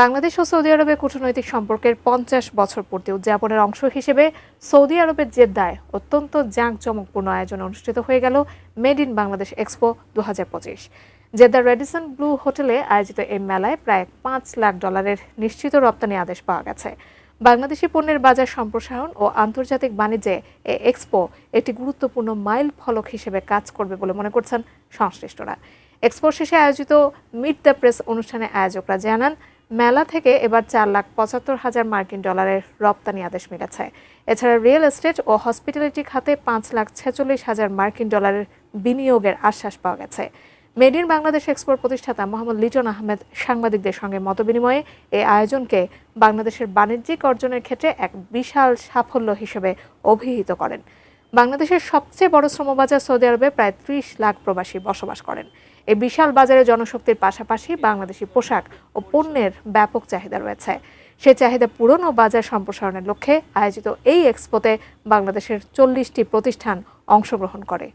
বাংলাদেশ ও Saudi আরবের কূটনৈতিক সম্পর্কের ৫০ বছর পূর্তি উদযাপনের অংশ হিসেবে সৌদি আরবের জেদ্দায় অত্যন্ত জাঁকজমকপূর্ণ আয়োজন অনুষ্ঠিত হয়ে গেল মেড ইন বাংলাদেশ এক্সপো ২০২৫। জেদ্দার রেডিসন ব্লু হোটেলে আয়োজিত এই মেলায় প্রায় $৫ লাখ নিশ্চিত রপ্তানি আদেশ পাওয়া গেছে। বাংলাদেশি পণ্যের বাজার সম্প্রসারণ ও আন্তর্জাতিক বাণিজ্যে এই এক্সপো একটি গুরুত্বপূর্ণ মাইল ফলক হিসেবে কাজ করবে বলে মনে করছেন সংশ্লিষ্টরা। এক্সপো শেষে আয়োজিত মিট দ্য প্রেস অনুষ্ঠানে আয়োজকরা জানান, মেলা থেকে এবার $৪,৭৫,০০০ রপ্তানি আদেশ মিলেছে। এছাড়া রিয়েল এস্টেট ও হসপিটালিটি খাতে $৫,৪৬,০০০ বিনিয়োগের আশ্বাস পাওয়া গেছে। মেড ইন বাংলাদেশ এক্সপোর প্রতিষ্ঠাতা মোহাম্মদ লিটন আহমেদ সাংবাদিকদের সঙ্গে মতবিনিময়ে এই আয়োজনকে বাংলাদেশের বাণিজ্যিক অর্জনের ক্ষেত্রে এক বিশাল সাফল্য হিসেবে অভিহিত করেন। বাংলাদেশের সবচেয়ে বড় শ্রমবাজার সৌদি আরবে প্রায় ৩০ লাখ প্রবাসী বসবাস করেন। এই বিশাল বাজারে জনশক্তির পাশাপাশি বাংলাদেশি পোশাক ও পণ্যের ব্যাপক চাহিদা রয়েছে। সেই চাহিদা পূরণ ও বাজার সম্প্রসারণের লক্ষ্যে আয়োজিত এই এক্সপোতে বাংলাদেশের ৪০টি প্রতিষ্ঠান অংশগ্রহণ করে।